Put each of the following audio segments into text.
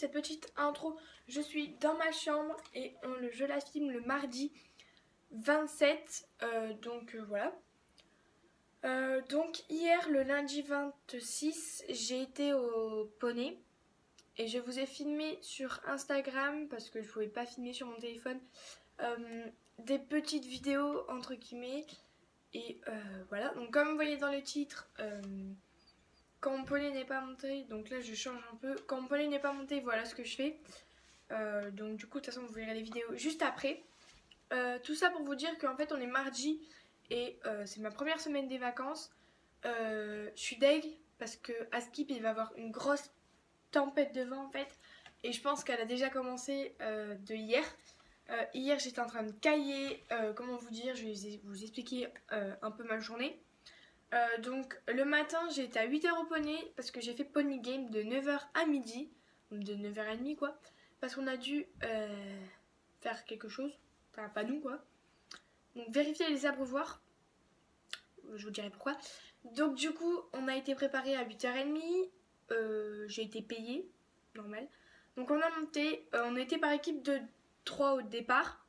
cette petite intro. Je suis dans ma chambre et je la filme le mardi 27. Voilà. Donc hier, le lundi 26, j'ai été au poney. Et je vous ai filmé sur Instagram parce que je ne pouvais pas filmer sur mon téléphone. Des petites vidéos entre guillemets. Et voilà. Donc comme vous voyez dans le titre... quand mon poney n'est pas monté, donc là je change un peu. Quand mon poney n'est pas monté, voilà ce que je fais. Donc du coup, de toute façon, vous verrez les vidéos juste après. Tout ça pour vous dire qu'en fait, on est mardi et c'est ma première semaine des vacances. Je suis deg parce que à Skip, il va y avoir une grosse tempête de vent en fait. Et je pense qu'elle a déjà commencé de hier. Hier, j'étais en train de cailler. Comment vous dire, je vais vous expliquer un peu ma journée. Donc le matin j'ai été à 8h au poney parce que j'ai fait pony game de 9h à midi, de 9h30 quoi, parce qu'on a dû faire quelque chose, enfin pas nous quoi, donc vérifier les abreuvoirs, je vous dirai pourquoi. Donc du coup on a été préparé à 8h30, j'ai été payée, normal, donc on a monté, on était par équipe de 3 au départ,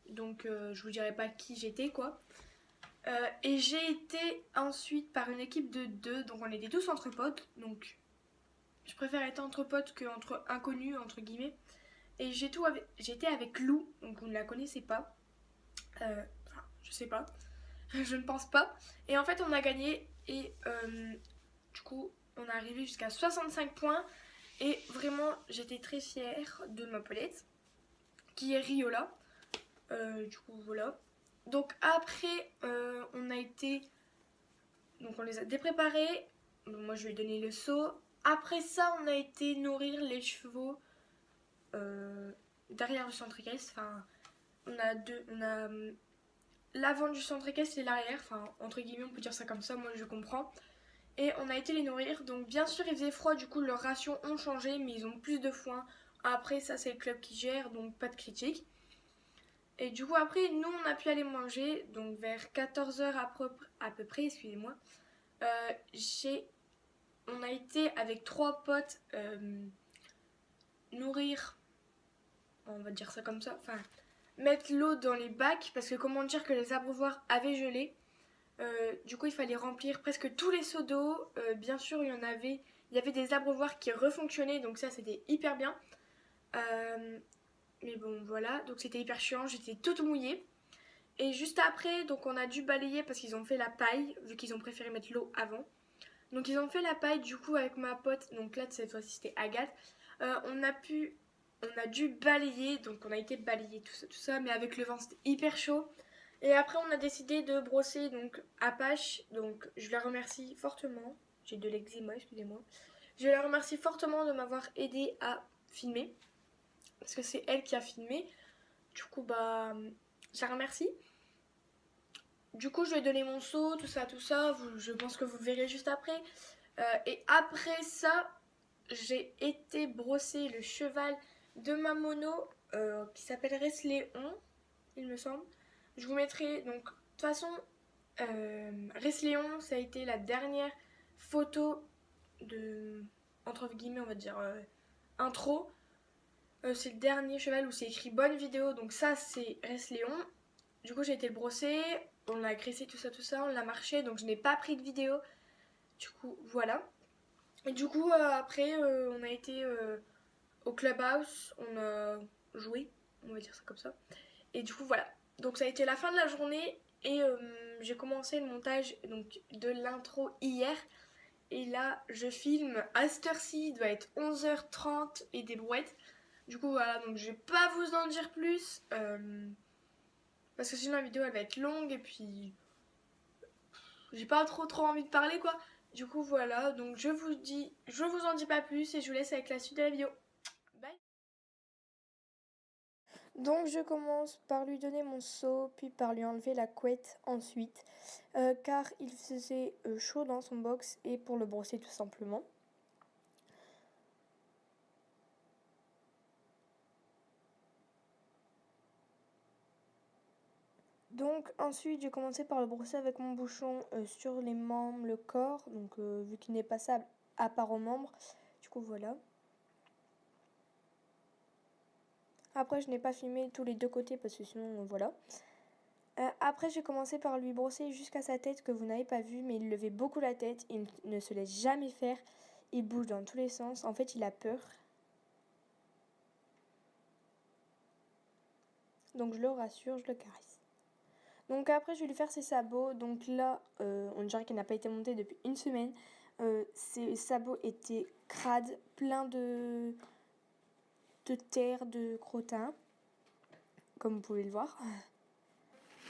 donc je vous dirai pas qui j'étais quoi. Et j'ai été ensuite par une équipe de 2, donc on était tous entre potes, donc je préfère être entre potes qu'entre inconnus, entre guillemets. Et j'étais avec Lou, donc vous ne la connaissez pas. Enfin, je sais pas, je ne pense pas. Et en fait, on a gagné et du coup, on est arrivé jusqu'à 65 points. Et vraiment, j'étais très fière de ma pelette, qui est Riola. Du coup, voilà. Donc après, on a été... Donc on les a dépréparés. Donc moi je lui ai donné le seau. Après ça, on a été nourrir les chevaux derrière le centre équestre. Enfin, on a l'avant du centre équestre et l'arrière. Enfin, entre guillemets, on peut dire ça comme ça. Moi, je comprends. Et on a été les nourrir. Donc bien sûr, il faisait froid. Du coup, leurs rations ont changé, mais ils ont plus de foin. Après, ça c'est le club qui gère, donc pas de critique. Et du coup, après, nous, on a pu aller manger. Donc vers 14h à peu près, excusez-moi. On a été avec 3 potes nourrir, on va dire ça comme ça, enfin mettre l'eau dans les bacs parce que comment dire que les abreuvoirs avaient gelé. Du coup il fallait remplir presque tous les seaux d'eau. Bien sûr il y avait des abreuvoirs qui refonctionnaient donc ça c'était hyper bien. Mais bon voilà, donc c'était hyper chiant, j'étais toute mouillée. Et juste après donc on a dû balayer parce qu'ils ont fait la paille vu qu'ils ont préféré mettre l'eau avant. Donc ils ont fait la paille du coup avec ma pote, donc là cette fois-ci c'était Agathe. On a dû balayer, donc on a été balayer tout ça, mais avec le vent c'était hyper chaud. Et après on a décidé de brosser donc Apache, donc je la remercie fortement. J'ai de l'eczéma, excusez-moi. Je la remercie fortement de m'avoir aidé à filmer, parce que c'est elle qui a filmé. Du coup bah je la remercie. Du coup je lui ai donné mon seau, tout ça, je pense que vous verrez juste après. Et après ça, j'ai été brosser le cheval de ma mono qui s'appelle Resléon, il me semble. Je vous mettrai donc, de toute façon, Resléon, ça a été la dernière photo de, entre guillemets, on va dire, intro. C'est le dernier cheval où c'est écrit bonne vidéo, donc ça c'est Resléon. Du coup, j'ai été le brosser, on l'a graissé, tout ça, on l'a marché, donc je n'ai pas pris de vidéo. Du coup, voilà. Et du coup, après, on a été au clubhouse, on a joué, on va dire ça comme ça. Et du coup, voilà. Donc, ça a été la fin de la journée et j'ai commencé le montage donc, de l'intro hier. Et là, je filme à cette heure-ci, il doit être 11h30 et des brouettes. Du coup, voilà, donc je vais pas vous en dire plus. Parce que sinon, la vidéo elle va être longue et puis j'ai pas trop envie de parler quoi. Du coup voilà, donc je vous en dis pas plus et je vous laisse avec la suite de la vidéo. Bye. Donc je commence par lui donner mon seau, puis par lui enlever la couette ensuite, car il faisait chaud dans son box et pour le brosser tout simplement. Donc ensuite j'ai commencé par le brosser avec mon bouchon sur les membres, le corps, donc vu qu'il n'est pas passable à part aux membres, du coup voilà. Après, je n'ai pas filmé tous les deux côtés parce que sinon, voilà. Après, j'ai commencé par lui brosser jusqu'à sa tête que vous n'avez pas vu, mais il levait beaucoup la tête, il ne se laisse jamais faire, il bouge dans tous les sens. En fait, il a peur. Donc, je le rassure, je le caresse. Donc après, je vais lui faire ses sabots. Donc là, on dirait qu'elle n'a pas été montée depuis une semaine. Ses sabots étaient crades, pleins de terre, de crottin, comme vous pouvez le voir.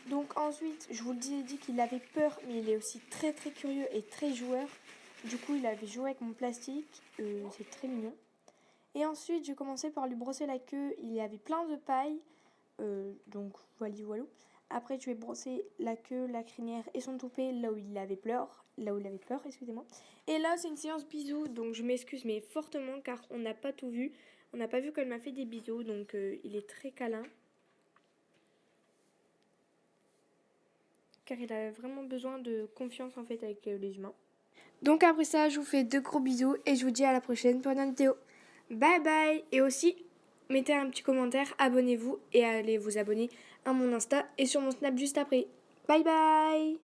Donc ensuite, je vous le ai dit qu'il avait peur, mais il est aussi très très curieux et très joueur. Du coup, il avait joué avec mon plastique. C'est très mignon. Et ensuite, j'ai commencé par lui brosser la queue. Il y avait plein de paille. Donc voilà, voilà. Après, je vais brosser la queue, la crinière et son toupet là où il avait peur. Excusez-moi. Et là, c'est une séance bisous, donc je m'excuse mais fortement car on n'a pas tout vu. On n'a pas vu qu'elle m'a fait des bisous, donc il est très câlin. Car il a vraiment besoin de confiance en fait avec les humains. Donc après ça, je vous fais de gros bisous et je vous dis à la prochaine pour une autre vidéo. Bye bye. Et aussi, mettez un petit commentaire, abonnez-vous et allez vous abonner à mon Insta et sur mon Snap juste après. Bye bye.